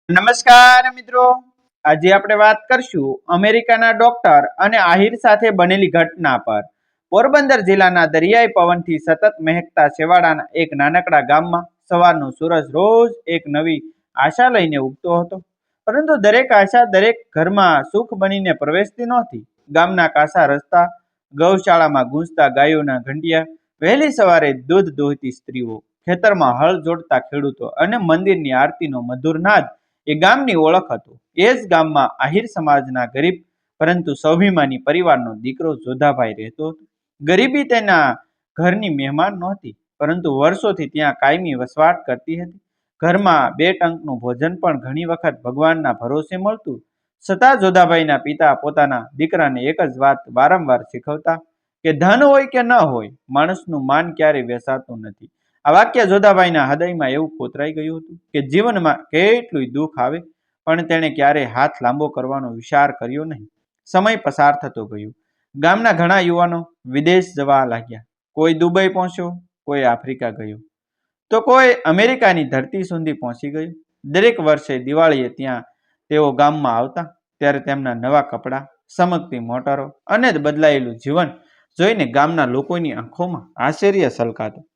નમસ્કાર મિત્રો, આજે આપણે વાત કરશું અમેરિકાના ડોક્ટર અને આહિર સાથે બનેલી ઘટના પર. પોરબંદર જિલ્લાના દરિયાઈ પવનથી સતત મહેકતા છેવાડાના એક નાનકડા ગામમાં સવારનો સૂરજ રોજ એક નવી આશા લઈને ઉગતો હતો. પરંતુ દરેક આશા દરેક ઘરમાં સુખ બનીને પ્રવેશતી નહોતી. ગામના કાસા રસ્તા, ગૌશાળામાં ગૂંજતા ગાયોના ઘંટિયા, વહેલી સવારે દૂધ દોહતી સ્ત્રીઓ, ખેતરમાં હળ જોડતા ખેડૂતો અને મંદિરની આરતીનો મધુર નાદ એ ગામની ઓળખ હતું. એ જ ગામમાં આહિર સમાજના ગરીબ પરંતુ સ્વાભિમાની પરિવારનો દીકરો જોધાભાઈ રહેતો હતો. ગરીબી તેના ઘરની મહેમાન નહોતી, પરંતુ વર્ષોથી ત્યાં કાયમી વસવાટ કરતી હતી. ઘરમાં બે ટંકનું ભોજન પણ ઘણી વખત ભગવાનના ભરોસે મળતું. છતાં જોધાભાઈના પિતા પોતાના દીકરાને એક જ વાત વારંવાર શીખવતા કે ધન હોય કે ન હોય, માણસનું માન ક્યારેય વેચાતું નથી. આ વાક્ય જોધાભાઈના હૃદયમાં એવું કોતરાઈ ગયું હતું કે જીવનમાં કેટલું દુઃખ આવે પણ તેણે ક્યારેય હાથ લાંબો કરવાનો વિચાર કર્યો નહીં. સમય પસાર થતો ગયો. ગામના ઘણા યુવાનો વિદેશ જવા લાગ્યા. કોઈ દુબઈ પહોંચ્યો, કોઈ આફ્રિકા ગયો, તો કોઈ અમેરિકાની ધરતી સુધી પહોંચી ગયું. દરેક વર્ષે દિવાળીએ ત્યાં તેઓ ગામમાં આવતા ત્યારે તેમના નવા કપડાં, ચમકતી મોટરો અને બદલાયેલું જીવન જોઈને ગામના લોકોની આંખોમાં આશ્ચર્ય છલકાતું.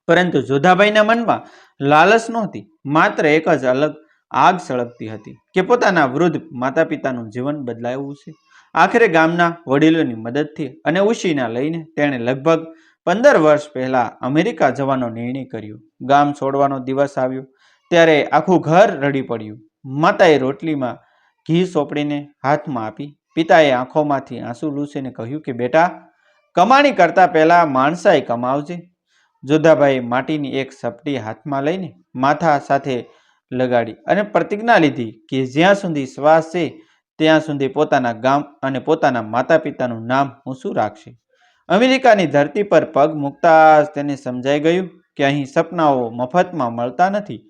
પરંતુ જોધાભાઈના મનમાં લાલચ નહોતી, માત્ર એક જ અલગ આગ સળગતી હતી કે પોતાના વૃદ્ધ માતા પિતાનું જીવન બદલાવવું છે. આખરે ગામના વડીલોની મદદથી અને ઉછીના લઈને તેણે લગભગ 15 વર્ષ પહેલા અમેરિકા જવાનો નિર્ણય કર્યો. ગામ છોડવાનો દિવસ આવ્યો ત્યારે આખું ઘર રડી પડ્યું. માતાએ રોટલીમાં ઘી સોંપડીને હાથમાં આપી. પિતાએ આંખોમાંથી આંસુ લૂછીને કહ્યું કે બેટા, કમાણી કરતા પહેલા માણસાઈ કમાવજે. જોધાભાઈએ માટીની એક સપટી હાથમાં લઈને માથા સાથે લગાડી અને પ્રતિજ્ઞા લીધી કે જ્યાં સુધી શ્વાસ છે ત્યાં સુધી પોતાના ગામ અને પોતાના માતા પિતાનું નામ ઊંચું રાખશે. અમેરિકાની ધરતી પર પગ મૂકતા જ તેને સમજાઈ ગયું કે અહીં સપનાઓ મફતમાં મળતા નથી.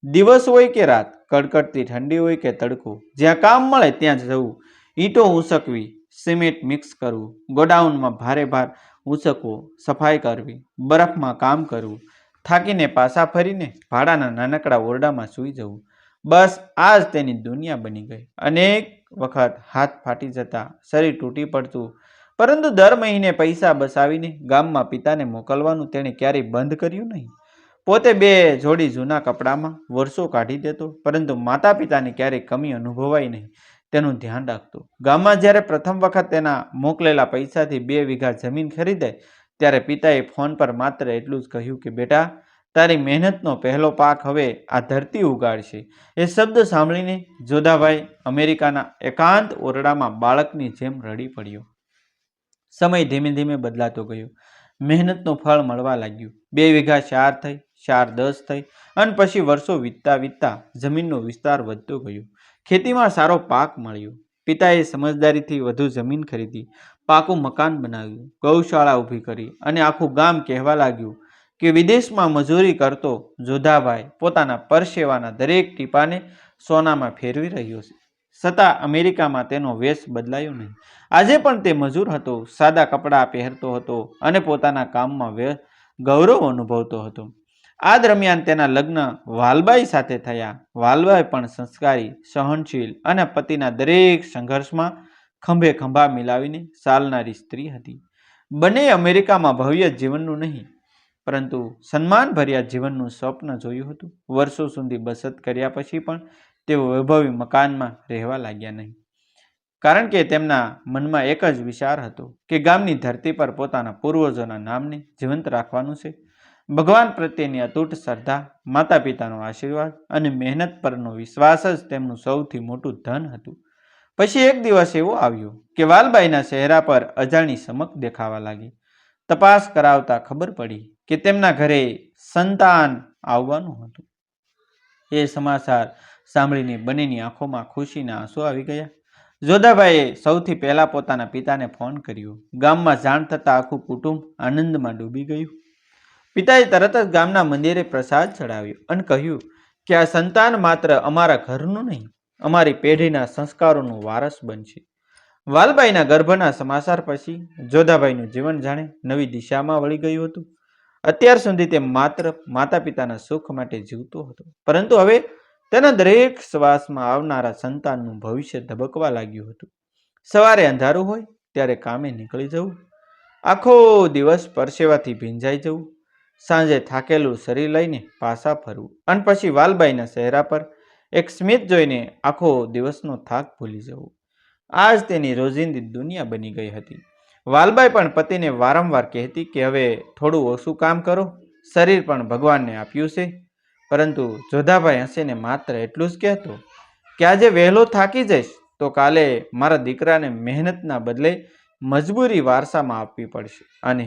દિવસ હોય કે રાત, કડકડતી ઠંડી હોય કે તડકો, જ્યાં કામ મળે ત્યાં જવું, ઈંટો ઊંચકવી, સિમેન્ટ મિક્સ કરવું, ગોડાઉનમાં ભારે ભાર ઊંચકવો, સફાઈ કરવી, બરફમાં કામ કરવું, થાકીને પાછા ફરીને ભાડાના નાનકડા ઓરડામાં સૂઈ જવું, બસ આ જ તેની દુનિયા બની ગઈ. અનેક વખત હાથ ફાટી જતા, શરીર તૂટી પડતું, પરંતુ દર મહિને પૈસા બચાવીને ગામમાં પિતાને મોકલવાનું તેણે ક્યારેય બંધ કર્યું નહીં. પોતે 2 જોડી જૂના કપડામાં વર્ષો કાઢી દેતો, પરંતુ માતા પિતાને ક્યારેય કમી અનુભવાય નહીં તેનું ધ્યાન રાખતો. ગામમાં જ્યારે પ્રથમ વખત તેના મોકલેલા પૈસાથી 2 વીઘા જમીન ખરીદાય ત્યારે પિતાએ ફોન પર માત્ર એટલું જ કહ્યું કે બેટા, તારી મહેનતનો પહેલો પાક હવે આ ધરતી ઉગાડશે. એ શબ્દ સાંભળીને જોધાભાઈ અમેરિકાના એકાંત ઓરડામાં બાળકની જેમ રડી પડ્યો. સમય ધીમે ધીમે બદલાતો ગયો. મહેનતનું ફળ મળવા લાગ્યું. 2 વીઘા 4 થઈ, 4 10 થઈ અને પછી વર્ષો વીતતા વીતતા જમીનનો વિસ્તાર વધતો ગયો. ખેતીમાં સારો પાક મળ્યો. પિતાએ સમજદારીથી વધુ જમીન ખરીદી, પાકું મકાન બનાવ્યું, ગૌશાળા ઊભી કરી અને આખું ગામ કહેવા લાગ્યું કે વિદેશમાં મજૂરી કરતો જોધાભાઈ પોતાના પરસેવાના દરેક ટીપાને સોનામાં ફેરવી રહ્યો છે. છતાં અમેરિકામાં તેનો વેશ બદલાયો નહીં. આજે પણ તે મજૂર હતો, સાદા કપડાં પહેરતો હતો અને પોતાના કામમાં ગૌરવ અનુભવતો હતો. આ દરમિયાન તેના લગ્ન વાલબાઈ સાથે થયા. વાલબાઈ પણ સંસ્કારી, સહનશીલ અને પતિના દરેક સંઘર્ષમાં ખંભે ખંભા મિલાવીને ચાલનારી સ્ત્રી હતી. બંને અમેરિકામાં ભવ્ય જીવનનું નહીં પરંતુ સન્માનભર્યા જીવનનું સ્વપ્ન જોયું હતું. વર્ષો સુધી બચત કર્યા પછી પણ તેઓ વૈભવી મકાનમાં રહેવા લાગ્યા નહીં, કારણ કે તેમના મનમાં એક જ વિચાર હતો કે ગામની ધરતી પર પોતાના પૂર્વજોના નામને જીવંત રાખવાનું છે. ભગવાન પ્રત્યેની અતૂટ શ્રદ્ધા, માતા પિતાનો આશીર્વાદ અને મહેનત પરનો વિશ્વાસ જ તેમનું સૌથી મોટું ધન હતું. પછી એક દિવસ એવો આવ્યો કે વાલબાઈના ચહેરા પર અજાણી ચમક દેખાવા લાગી. તપાસ કરાવતા ખબર પડી કે તેમના ઘરે સંતાન આવવાનું હતું. એ સમાચાર સાંભળીને બંનેની આંખોમાં ખુશીના આંસુ આવી ગયા. જોધાભાઈએ સૌથી પહેલા પોતાના પિતાને ફોન કર્યો. ગામમાં જાણ થતાં આખું કુટુંબ આનંદમાં ડૂબી ગયું. પિતાએ તરત જ ગામના મંદિરે પ્રસાદ ચડાવ્યો અને કહ્યું કે આ સંતાન માત્ર અમારા ઘરનું નહીં, અમારી પેઢીના સંસ્કારોનું વારસ બનશે. વાલબાઈના ગર્ભના સમાચાર પછી જોધાભાઈનું જીવન જાણે નવી દિશામાં વળી ગયું હતું. અત્યાર સુધી તે માત્ર માતા પિતાના સુખ માટે જીવતો હતો, પરંતુ હવે તેના દરેક શ્વાસમાં આવનારા સંતાનનું ભવિષ્ય ધબકવા લાગ્યું હતું. સવારે અંધારું હોય ત્યારે કામે નીકળી જવું, આખો દિવસ પરસેવાથી ભીંજાઈ જવું, સાંજે થાકેલું શરીર લઈને પાછા ફરવું અને પછી વાલબાઈના ચહેરા પર એક સ્મિત જોઈને આખો દિવસનો થાક ભૂલી જવું. આ જ તેની રોજિંદી દુનિયા બની ગઈ હતી. વાલબાઈ પણ પતિને વારંવાર કહેતી કે હવે થોડું ઓછું કામ કરો, શરીર પણ ભગવાનને આપ્યું છે. પરંતુ જોધાભાઈ હસીને માત્ર એટલું જ કહેતો કે આજે વહેલો થાકી જઈશ તો કાલે મારા દીકરાને મહેનતના બદલે મજબૂરી વારસામાં આપવી પડશે અને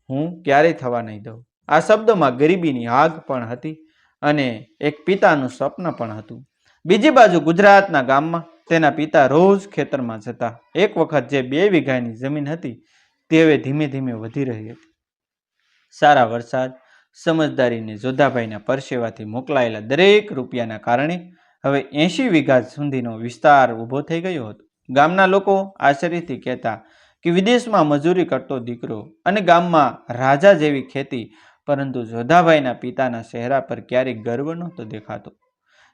હું ક્યારેય થવા નહીં દઉં. આ શબ્દોમાં ગરીબીની આગ પણ હતી અને એક પિતાનું સ્વપ્ન પણ હતું. બીજી બાજુ ગુજરાતના ગામમાં તેના પિતા રોજ ખેતરમાં જતા. એક વખત જે 2 વીઘાની જમીન હતી તે હવે ધીમે ધીમે વધી રહી હતી. સારા વરસાદ, સમજદારીને જોધાભાઈના પરસેવાથી મોકલાયેલા દરેક રૂપિયાના કારણે હવે 80 વીઘા સુધીનો વિસ્તાર ઊભો થઈ ગયો હતો. ગામના લોકો આશ્ચર્યથી કહેતા કે વિદેશમાં મજૂરી કરતો દીકરો અને ગામમાં રાજા જેવી ખેતી, પરંતુ જોધાભાઈના પિતાના ચહેરા પર ક્યારેય ગર્વ નહોતો દેખાતો.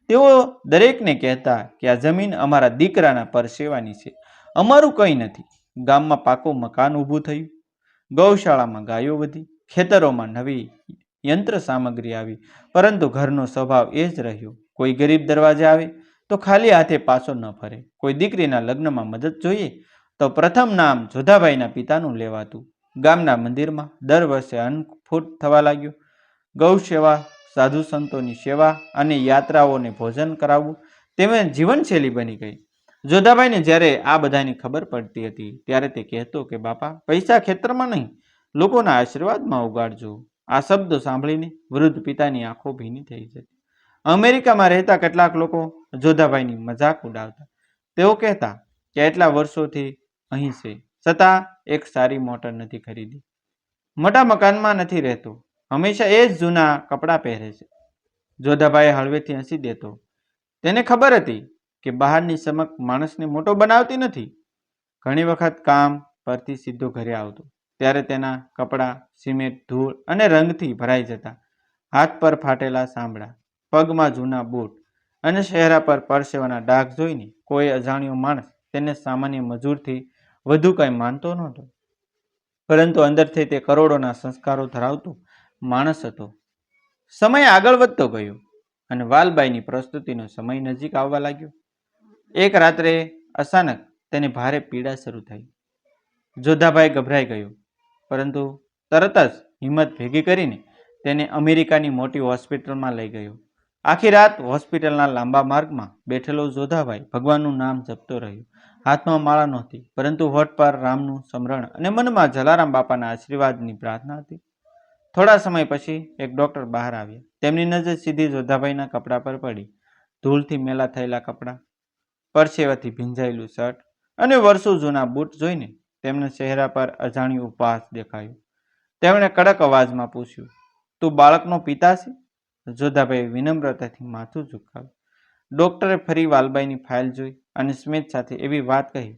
તેઓ દરેકને કહેતા કે આ જમીન અમારા દીકરાના પરસેવાની છે, અમારું કંઈ નથી. ગામમાં પાકું મકાન ઊભું થયું, ગૌશાળામાં ગાયો વધી, ખેતરોમાં નવી યંત્ર સામગ્રી આવી, પરંતુ ઘરનો સ્વભાવ એ જ રહ્યો. કોઈ ગરીબ દરવાજે આવે તો ખાલી હાથે પાછો ન ફરે. કોઈ દીકરીના લગ્નમાં મદદ જોઈએ તો પ્રથમ નામ જોધાભાઈના પિતાનું લેવાતું. ગામના મંદિરમાં દર વર્ષે અન્નકૂટ થવા લાગ્યો. ગૌ સેવા, સાધુ સંતોની સેવા અને યાત્રાઓને ભોજન કરાવવું તેમની જીવનશૈલી બની ગઈ. જોધાભાઈને જ્યારે આ બધાની ખબર પડતી હતી ત્યારે તે કહેતો કે બાપા, પૈસા ખેતરમાં નહીં, લોકોના આશીર્વાદમાં ઉગાડજો. આ શબ્દો સાંભળીને વૃદ્ધ પિતાની આંખો ભીની થઈ જતી. અમેરિકામાં રહેતા કેટલાક લોકો જોધાભાઈની મજાક ઉડાવતા. તેઓ કહેતા કે એટલા વર્ષોથી અહીં છે, છતાં એક સારી મોટર નથી ખરીદી, મોટા મકાનમાં નથી રહેતો, હંમેશા એ જ જૂના કપડાં પહેરે છે. જોધાભાઈ હળવેથી હસી દેતો. તેને ખબર હતી કે બહારની ચમક માણસને મોટો બનાવતી નથી. ઘણી વખત કામ પરથી સીધો ઘરે આવતો ત્યારે તેના કપડાં સિમેન્ટ, ધૂળ અને રંગથી ભરાઈ જતા. હાથ પર ફાટેલા સાંભળા, પગમાં જૂના બૂટ અને ચહેરા પર પરસેવાના ડાઘ જોઈને કોઈ અજાણ્યો માણસ તેને સામાન્ય મજૂરથી વધુ કંઈ માનતો નહોતો. પરંતુ અંદરથી તે કરોડોના સંસ્કારો ધરાવતો માણસ હતો. સમય આગળ વધતો ગયો અને વાલબાઈની પ્રસ્તુતિનો સમય નજીક આવવા લાગ્યો. એક રાત્રે અચાનક તેને ભારે પીડા શરૂ થઈ. જોધાભાઈ ગભરાઈ ગયો, પરંતુ તરત જ હિંમત ભેગી કરીને તેને અમેરિકાની મોટી હોસ્પિટલમાં લઈ ગયો. આખી રાત હોસ્પિટલના લાંબા માર્ગમાં બેઠેલો જોધાભાઈ ભગવાનનું નામ જપતો રહ્યો. હાથમાં માળા નહોતી, પરંતુ હોઠ પર રામનું સ્મરણ અને મનમાં જલારામ બાપાના આશીર્વાદની પ્રાર્થના હતી. થોડા સમય પછી એક ડોક્ટર બહાર આવ્યા. તેમની નજર સીધી જોધાભાઈના કપડા પર પડી. ધૂળથી મેલા થયેલા કપડાં, પરસેવાથી ભીંજાયેલું શર્ટ અને વર્ષો જૂના બૂટ જોઈને તેમના ચહેરા પર અજાણ્યું ઉપહાસ દેખાયું. તેમણે કડક અવાજમાં પૂછ્યું, તું બાળકનો પિતા છે? જોધાભાઈ વિનમ્રતાથી માથું ઝુકાવ્યું. ડોક્ટરે ફરી વાલબાઈની ફાઇલ જોઈ અને સ્મિત સાથે એવી વાત કહી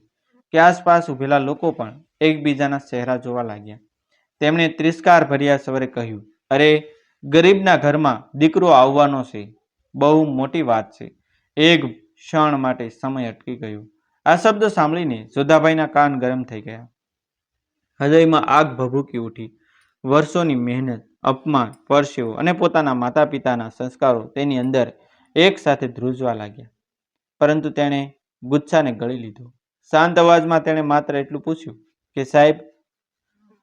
કે આસપાસ ઊભેલા લોકો પણ એકબીજાના ચહેરા જોવા લાગ્યા. તેમણે તિરસ્કાર ભર્યા સ્વરે કહ્યું, અરે, ગરીબના ઘરમાં દીકરો આવવાનો છે, બહુ મોટી વાત છે. એક ક્ષણ માટે સમય અટકી ગયો. આ શબ્દો સાંભળીને જોધાભાઈના કાન ગરમ થઈ ગયા. હૃદયમાં આગ ભભૂકી ઉઠી. વર્ષોની મહેનત, અપમાન, પરસેવો અને પોતાના માતા પિતાના સંસ્કારો તેની અંદર એક સાથે ધ્રુજવા લાગ્યા. પરંતુ તેણે ગુસ્સાને ગળી લીધો. શાંત અવાજમાં તેણે માત્ર એટલું પૂછ્યું કે સાહેબ,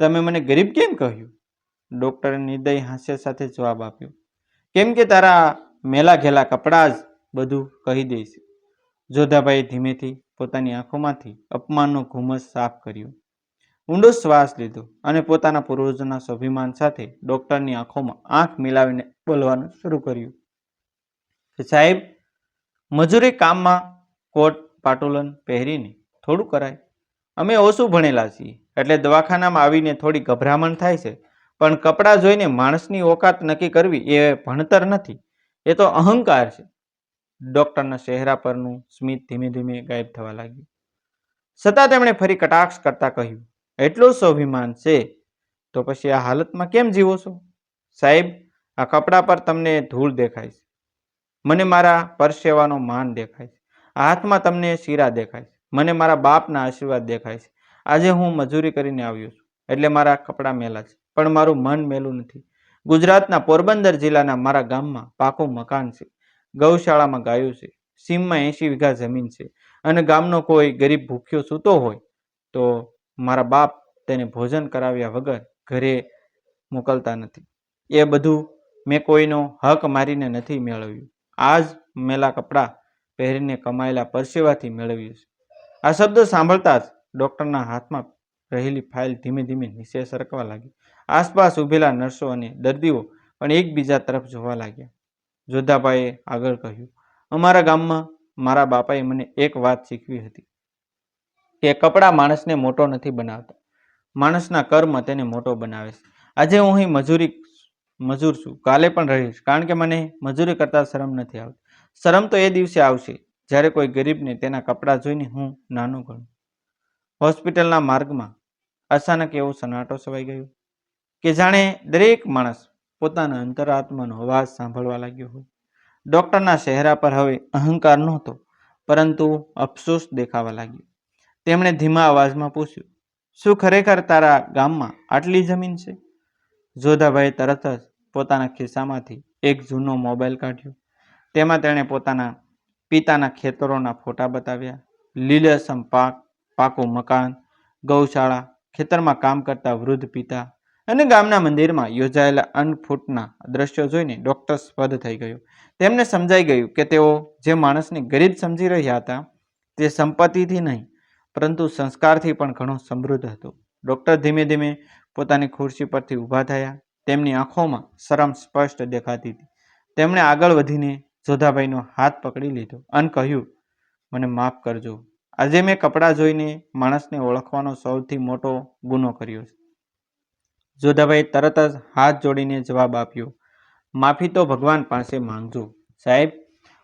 તમે મને ગરીબ કેમ કહ્યું? ડોક્ટરે નિર્દય હાસ્ય સાથે જવાબ આપ્યો, કેમ કે તારા મેલા ઘેલા કપડાં જ બધું કહી દઈશ. જોધાભાઈએ ધીમેથી પોતાની આંખોમાંથી અપમાનનો ઘુમસ સાફ કર્યો. ઊંડો શ્વાસ લીધો અને પોતાના પૂર્વજોના સ્વાભિમાન સાથે ડોક્ટરની આંખોમાં આંખ મિલાવીને બોલવાનું શરૂ કર્યું. સાહેબ, મજૂરી કામમાં કોટ પાટોલન પહેરીને થોડું કરાય. અમે ઓછું ભણેલા છીએ એટલે દવાખાનામાં આવીને થોડી ગભરામણ થાય છે, પણ કપડાં જોઈને માણસની ઓકાત નક્કી કરવી એ ભણતર નથી, એ તો અહંકાર છે. ડોક્ટરના ચહેરા પરનું સ્મિત ધીમે ધીમે ગાયબ થવા લાગ્યું. છતાં તેમણે ફરી કટાક્ષ કરતા કહ્યું, એટલું સ્વાભિમાન છે તો પછી આ હાલતમાં કેમ જીવો છો? સાહેબ, આ કપડા પર તમને ધૂળ દેખાય છે. મને મારા પરસેવાનો માન દેખાય છે. આ હાથમાં તમને શીરા દેખાય છે. મને મારા બાપના આશીર્વાદ દેખાય છે. આજે હું મજૂરી કરીને આવ્યો છું એટલે મારા કપડાં મેલા છે, પણ મારું મન મેલું નથી. ગુજરાતના પોરબંદર જિલ્લાના મારા ગામમાં પાકું મકાન છે, ગૌશાળામાં ગાયો છે, સીમમાં 80 વીઘા જમીન છે, અને ગામનો કોઈ ગરીબ ભૂખ્યો સૂતો હોય તો મારા બાપ તેને ભોજન કરાવ્યા વગર ઘરે મોકલતા નથી. એ બધું મેં કોઈનો હક મારીને નથી મેળવ્યું. આજ મેલા કપડાં પહેરીને કમાયેલા પરસેવાથી મેળવ્યું છે. આ શબ્દ સાંભળતા જ ડૉક્ટરના હાથમાં રહેલી ફાઇલ ધીમે ધીમે નીચે સરકવા લાગી. આસપાસ ઊભેલા નર્સો અને દર્દીઓ પણ એકબીજા તરફ જોવા લાગ્યા. જોધાભાઈએ આગળ કહ્યું, અમારા ગામમાં મારા બાપાએ મને એક વાત શીખવી હતી કે કપડાં માણસને મોટો નથી બનાવતા, માણસના કર્મ તેને મોટો બનાવે છે. આજે હું અહીં મજૂર છું, કાલે પણ રહીશ, કારણ કે મને મજૂરી કરતા શરમ નથી આવતી. શરમ તો એ દિવસે આવશે જ્યારે કોઈ ગરીબને તેના કપડાં જોઈને હું નાનું ગણું. હોસ્પિટલના માર્ગમાં અચાનક એવો સન્નાટો છવાઈ ગયો કે જાણે દરેક માણસ પોતાના અંતરાત્માનો અવાજ સાંભળવા લાગ્યો હોય. ડૉક્ટરના ચહેરા પર હવે અહંકાર નહોતો, પરંતુ અફસોસ દેખાવા લાગ્યો. તેમણે ધીમા અવાજમાં પૂછ્યું, શું ખરેખર તારા ગામમાં આટલી જમીન છે? જોધાભાઈએ તરત જ પોતાના ખિસ્સામાંથી એક જૂનો મોબાઈલ કાઢ્યો. તેમાં તેણે પોતાના પિતાના ખેતરોના ફોટા બતાવ્યા. લીલાછમ પાક, પાકું મકાન, ગૌશાળા, ખેતરમાં કામ કરતા વૃદ્ધ પિતા અને ગામના મંદિરમાં યોજાયેલા અન્નકૂટના દ્રશ્યો જોઈને ડૉક્ટર સ્તબ્ધ થઈ ગયો. તેમને સમજાઈ ગયું કે તેઓ જે માણસને ગરીબ સમજી રહ્યા હતા તે સંપત્તિથી નહીં, પરંતુ સંસ્કારથી પણ ઘણો સમૃદ્ધ હતો. ડૉક્ટર ધીમે ધીમે પોતાની ખુરશી પરથી ઊભા થયા. તેમની આંખોમાં શરમ સ્પષ્ટ દેખાતી હતી. તેમણે આગળ વધીને જોધાભાઈનો હાથ પકડી લીધો અને કહ્યું, મને માફ કરજો. આજે મેં કપડાં જોઈને માણસને ઓળખવાનો સૌથી મોટો ગુનો કર્યો છે. જોધાભાઈ તરત જ હાથ જોડીને જવાબ આપ્યો, માફી તો ભગવાન પાસે માંગજો. સાહેબ,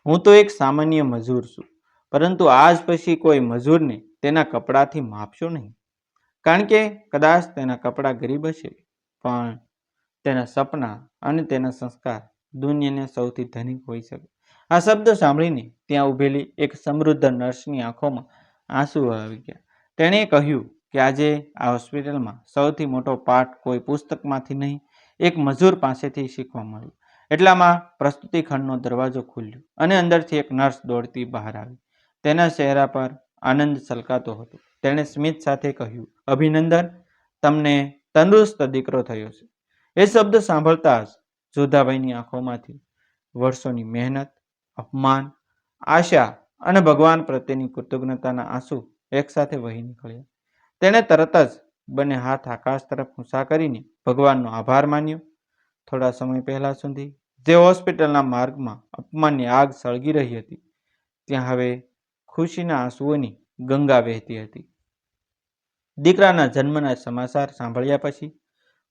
હું તો એક સામાન્ય મજૂર છું, પરંતુ આજ પછી કોઈ મજૂરને તેના કપડાથી માપશો નહીં, કારણ કે કદાચ તેના કપડાં ગરીબ હશે, પણ તેના સપના અને તેના સંસ્કાર દુનિયાને સૌથી ધનિક હોઈ શકે. આ શબ્દ સાંભળીને ત્યાં ઊભેલી એક સમૃદ્ધ નર્સની આંખોમાં આંસુ આવી ગયા. તેણે કહ્યું કે આજે આ હોસ્પિટલમાં સૌથી મોટો પાઠ કોઈ પુસ્તકમાંથી નહીં, એક મજૂર પાસેથી શીખવા મળ્યો. એટલામાં પ્રસ્તુતિ ખંડનો દરવાજો ખુલ્યો અને અંદરથી એક નર્સ દોડતી બહાર આવી. તેના ચહેરા પર આનંદ છલકાતો હતો. તેણે સ્મિત સાથે કહ્યું, અભિનંદન, તમને તંદુરસ્ત દીકરો થયો છે. એ શબ્દ સાંભળતા જ જોધાભાઈની આંખોમાંથી વર્ષોની મહેનત, અપમાન, આશા અને ભગવાન પ્રત્યેની કૃતજ્ઞતાના આંસુ એકસાથે વહી નીકળ્યા. તેણે તરત જ બંને હાથ આકાશ તરફ ઊંચા કરીને ભગવાનનો આભાર માન્યો. થોડા સમય પહેલા સુધી જે હોસ્પિટલના માર્ગમાં અપમાનની આગ સળગી રહી હતી, ત્યાં હવે ખુશીના આંસુઓની ગંગા વહેતી હતી. દીકરાના જન્મના સમાચાર સાંભળ્યા પછી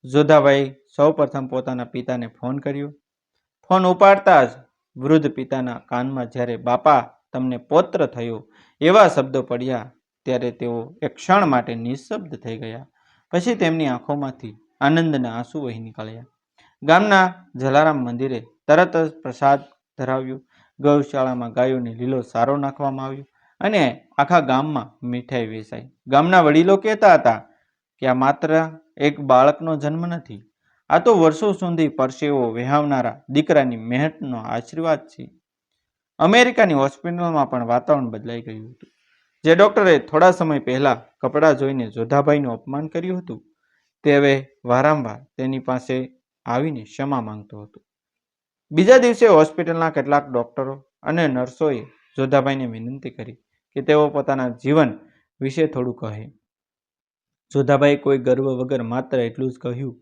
જોધાભાઈ સૌપ્રથમ પોતાના પિતાને ફોન કર્યો. ફોન ઉપાડતા જ વૃદ્ધ પિતાના કાનમાં જ્યારે બાપા તમને પૌત્ર થયો એવા શબ્દો પડ્યા ત્યારે તેઓ એક ક્ષણ માટે નિઃશબ્દ થઈ ગયા. પછી તેમની આંખોમાંથી આનંદના આંસુ વહી નીકળ્યા. ગામના જલારામ મંદિરે તરત જ પ્રસાદ ધરાવ્યો. ગૌશાળામાં ગાયોને લીલો સારો નાખવામાં આવ્યો અને આખા ગામમાં મીઠાઈ વેચાઈ. ગામના વડીલો કહેતા હતા કે આ માત્ર એક બાળકનો જન્મ નથી, આ તો વર્ષો સુધી પરસેવો વહાવનારા દીકરાની મહેનતનો આશીર્વાદ છે. અમેરિકાની હોસ્પિટલમાં પણ વાતાવરણ બદલાઈ ગયું હતું. જે ડૉક્ટરે થોડા સમય પહેલા કપડાં જોઈને જોધાભાઈનું અપમાન કર્યું હતું, તે હવે વારંવાર તેની પાસે આવીને ક્ષમા માંગતો હતો. બીજા દિવસે હોસ્પિટલના કેટલાક ડૉક્ટરો અને નર્સોએ જોધાભાઈને વિનંતી કરી કે તેઓ પોતાના જીવન વિશે થોડું કહે. જોધાભાઈ કોઈ ગર્વ વગર માત્ર એટલું જ કહ્યું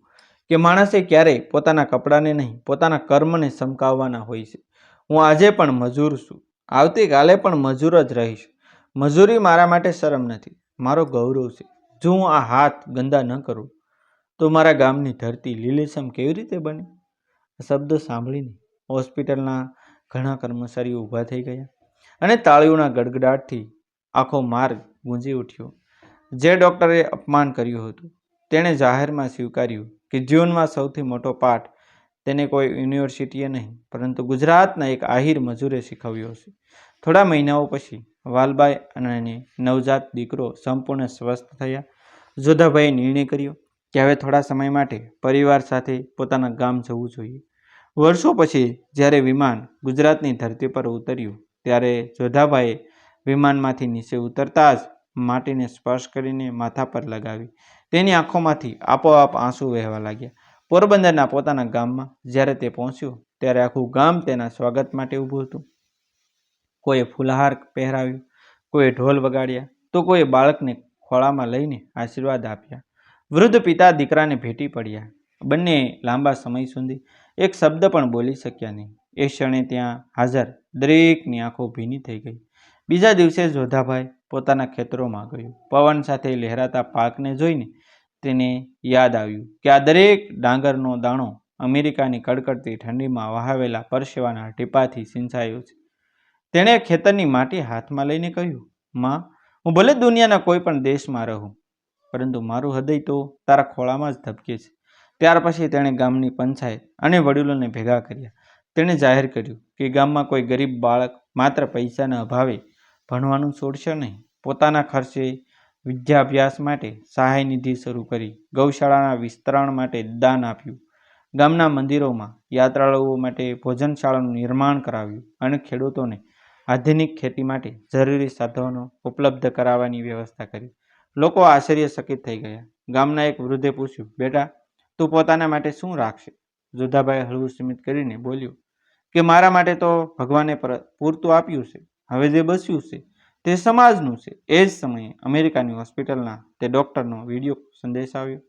કે માણસે ક્યારેય પોતાના કપડાને નહીં, પોતાના કર્મને સમકાવવાના હોય છે. હું આજે પણ મજૂર છું, આવતીકાલે પણ મજૂર જ રહીશ. મજૂરી મારા માટે શરમ નથી, મારો ગૌરવ છે. જો હું આ હાથ ગંદા ન કરું તો મારા ગામની ધરતી લીલીછમ કેવી રીતે બને? શબ્દ સાંભળીને હોસ્પિટલના ઘણા કર્મચારીઓ ઊભા થઈ ગયા અને તાળીઓના ગડગડાટથી આખો માર્ગ ગુંજી ઉઠ્યો. જે ડૉક્ટરે અપમાન કર્યું હતું તેણે જાહેરમાં સ્વીકાર્યું કે જીવનમાં સૌથી મોટો પાઠ તેને કોઈ યુનિવર્સિટીએ નહીં, પરંતુ ગુજરાતના એક આહિર મજૂરે શીખવ્યો હશે. થોડા મહિનાઓ પછી વાલબાઈ અને નવજાત દીકરો સંપૂર્ણ સ્વસ્થ થયા. જોધાભાઈએ નિર્ણય કર્યો કે હવે થોડા સમય માટે પરિવાર સાથે પોતાના ગામ જવું જોઈએ. વર્ષો પછી જ્યારે વિમાન ગુજરાતની ધરતી પર ઉતર્યું ત્યારે જોધાભાઈએ વિમાનમાંથી નીચે ઉતરતા જ માટીને સ્પર્શ કરીને માથા પર લગાવી. તેની આંખોમાંથી આપોઆપ આંસુ વહેવા લાગ્યા. પોરબંદરના પોતાના ગામમાં જ્યારે તે પહોંચ્યો ત્યારે આખું ગામ તેના સ્વાગત માટે ઊભું હતું. કોઈએ ફૂલહાર પહેરાવ્યો, કોઈએ ઢોલ વગાડ્યા, તો કોઈએ બાળકને ખોળામાં લઈને આશીર્વાદ આપ્યા. વૃદ્ધ પિતા દીકરાને ભેટી પડ્યા. બંને લાંબા સમય સુધી એક શબ્દ પણ બોલી શક્યા નહીં. એ ક્ષણે ત્યાં હાજર દરેકની આંખો ભીની થઈ ગઈ. બીજા દિવસે જોધાભાઈ પોતાના ખેતરોમાં ગયો. પવન સાથે લહેરાતા પાકને જોઈને તેને યાદ આવ્યું કે આ દરેક ડાંગરનો દાણો અમેરિકાની કડકડતી ઠંડીમાં વહાવેલા પરસેવાના ટીપાથી સિંચાયો છે. તેણે ખેતરની માટી હાથમાં લઈને કહ્યું, માં, હું ભલે દુનિયાના કોઈ પણ દેશમાં રહું, પરંતુ મારું હૃદય તો તારા ખોળામાં જ ધબકે છે. ત્યાર પછી તેણે ગામની પંચાયત અને વડીલોને ભેગા કર્યા. તેણે જાહેર કર્યું કે ગામમાં કોઈ ગરીબ બાળક માત્ર પૈસાના અભાવે ભણવાનું છોડશે નહીં. પોતાના ખર્ચે વિદ્યાભ્યાસ માટે સહાય નિધિ શરૂ કરી. ગૌશાળાના વિસ્તરણ માટે દાન આપ્યું. ગામના મંદિરોમાં યાત્રાળુઓ માટે ભોજનશાળાનું નિર્માણ કરાવ્યું અને ખેડૂતોને આધુનિક ખેતી માટે જરૂરી સાધનો ઉપલબ્ધ કરાવવાની વ્યવસ્થા કરી. લોકો આશ્ચર્યચકિત થઈ ગયા. ગામના એક વૃદ્ધે પૂછ્યું, બેટા, તું પોતાના માટે શું રાખશે? જોધાભાઈ હળવું સ્મિત કરીને બોલ્યો કે મારા માટે તો ભગવાને પૂરતું આપ્યું છે. હવે જે બચ્યું છે તે સમાજનું છે. એ જ સમયે અમેરિકાની હોસ્પિટલના તે ડૉક્ટરનો વિડીયો સંદેશ આવ્યો.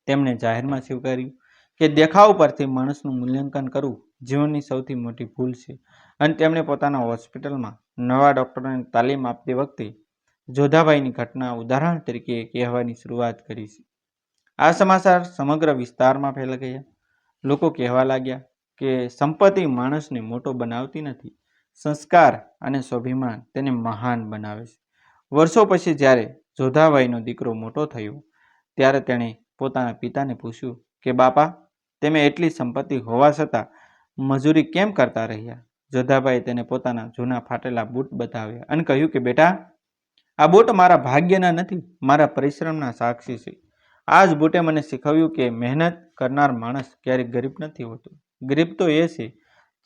તેમણે જાહેરમાં સ્વીકાર્યું કે દેખાવ પરથી માણસનું મૂલ્યાંકન કરવું જીવનની સૌથી મોટી ભૂલ છે. અને તેમણે પોતાના હોસ્પિટલમાં નવા ડૉક્ટરોને તાલીમ આપતી વખતે જોધાભાઈની ઘટના ઉદાહરણ તરીકે કહેવાની શરૂઆત કરી છે. આ સમાચાર સમગ્ર વિસ્તારમાં ફેલાઈ ગયા. લોકો કહેવા લાગ્યા કે સંપત્તિ માણસને મોટો બનાવતી નથી, સંસ્કાર અને સ્વાભિમાન તેને મહાન બનાવે છે. વર્ષો પછી જ્યારે જોધાભાઈનો દીકરો મોટો થયો ત્યારે તેણે પોતાના પિતાને પૂછ્યું કે બાપા, તમે એટલી સંપત્તિ હોવા છતાં મજૂરી કેમ કરતા રહ્યા? જોધાભાઈએ તેને પોતાના જૂના ફાટેલા બૂટ બતાવ્યા અને કહ્યું કે બેટા, આ બૂટ મારા ભાગ્યના નથી, મારા પરિશ્રમના સાક્ષી છે. આ જ બૂટે મને શીખવ્યું કે મહેનત કરનાર માણસ ક્યારેક ગરીબ નથી હોતો. ગરીબ તો એ છે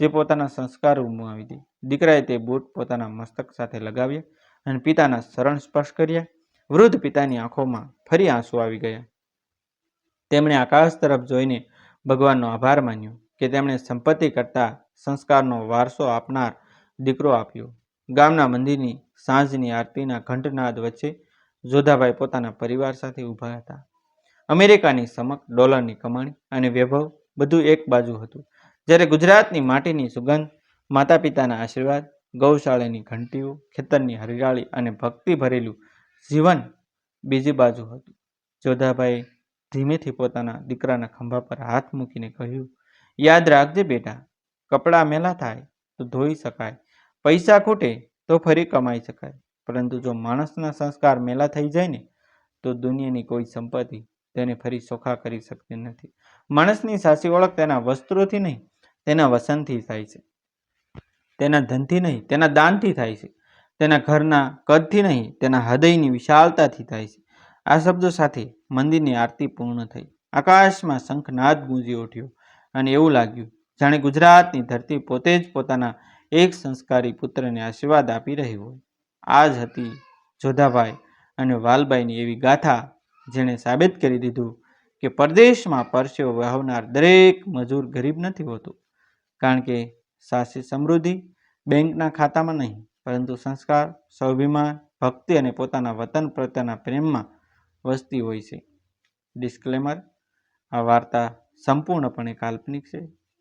જે પોતાના સંસ્કાર ગુમાવી દે. દીકરાએ તે બૂટ પોતાના મસ્તક સાથે લગાવ્યા અને પિતાના ચરણ સ્પર્શ કર્યા. વૃદ્ધ પિતાની આંખોમાં ફરી આંસુ આવી ગયા. તેમણે આકાશ તરફ જોઈને ભગવાનનો આભાર માન્યો કે તેમણે સંપત્તિ કરતાં સંસ્કારનો વારસો આપનાર દીકરો આપ્યો. ગામના મંદિરની સાંજની આરતીના ઘંટનાદ વચ્ચે જોધાભાઈ પોતાના પરિવાર સાથે ઊભા હતા. અમેરિકાની સમક, ડોલરની કમાણી અને વૈભવ બધું એક બાજુ હતું, જ્યારે ગુજરાતની માટીની સુગંધ, માતા પિતાના આશીર્વાદ, ગૌશાળાની ઘંટીઓ, ખેતરની હરિયાળી અને ભક્તિ ભરેલું જીવન બીજી બાજુ હતું. જોધાભાઈએ ધીમેથી પોતાના દીકરાના ખંભા પર હાથ મૂકીને કહ્યું, યાદ રાખજે બેટા, કપડાં મેલા થાય તો ધોઈ શકાય, પૈસા ખૂટે તો ફરી કમાઈ શકાય, પરંતુ જો માણસના સંસ્કાર મેલા થઈ જાય ને તો દુનિયાની કોઈ સંપત્તિ તેને ફરી ચોખ્ખા કરી શકતી નથી. માણસની સાચી ઓળખ તેના વસ્ત્રોથી નહીં, તેના વસનથી થાય છે. તેના ધનથી નહીં, તેના દાનથી થાય છે. તેના ઘરના કદથી નહીં, તેના હૃદયની વિશાળતાથી થાય છે. આ શબ્દો સાથે મંદિરની આરતી પૂર્ણ થઈ. આકાશમાં શંખનાદ ગુંજી ઉઠ્યો અને એવું લાગ્યું જાણે ગુજરાતની ધરતી પોતે જ પોતાના એક સંસ્કારી પુત્રને આશીર્વાદ આપી રહી હોય. આ જ હતી જોધાભાઈ અને વાલબાઈની એવી ગાથા જેણે સાબિત કરી દીધું કે પરદેશમાં પરસેવો વહાવનાર દરેક મજૂર ગરીબ નથી હોતો, કારણ કે સાચી સમૃદ્ધિ બેંકના ખાતામાં નહીં, પરંતુ સંસ્કાર, સ્વાભિમાન, ભક્તિ અને પોતાના વતન પ્રત્યેના પ્રેમમાં વસતી હોય છે. ડિસ્ક્લેમર: આ વાર્તા સંપૂર્ણપણે કાલ્પનિક છે.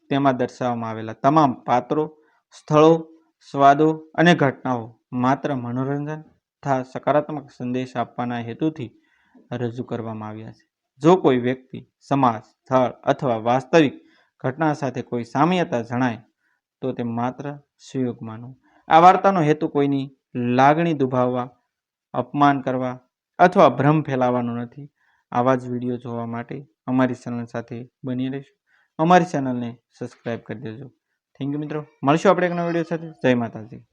તેમાં દર્શાવવામાં આવેલા તમામ પાત્રો, સ્થળો, સ્વાદો અને ઘટનાઓ માત્ર મનોરંજન તથા સકારાત્મક સંદેશ આપવાના હેતુથી રજૂ કરવામાં આવ્યા છે. જો કોઈ વ્યક્તિ, સમાજ, સ્થળ અથવા વાસ્તવિક ઘટના સાથે કોઈ સામ્યતા જણાય તો તે માત્ર સુયોગ માનો. આ વાર્તાનો હેતુ કોઈની લાગણી દુભાવવા, અપમાન કરવા અથવા ભ્રમ ફેલાવવાનો નથી. આવા જ વિડીયો જોવા માટે અમારી ચેનલ સાથે બની રહેશો. અમારી ચેનલને સબસ્ક્રાઈબ કરી દેજો. થેન્ક યુ મિત્રો. મળશું આપણે એક નવા વિડીયો સાથે. જય માતાજી.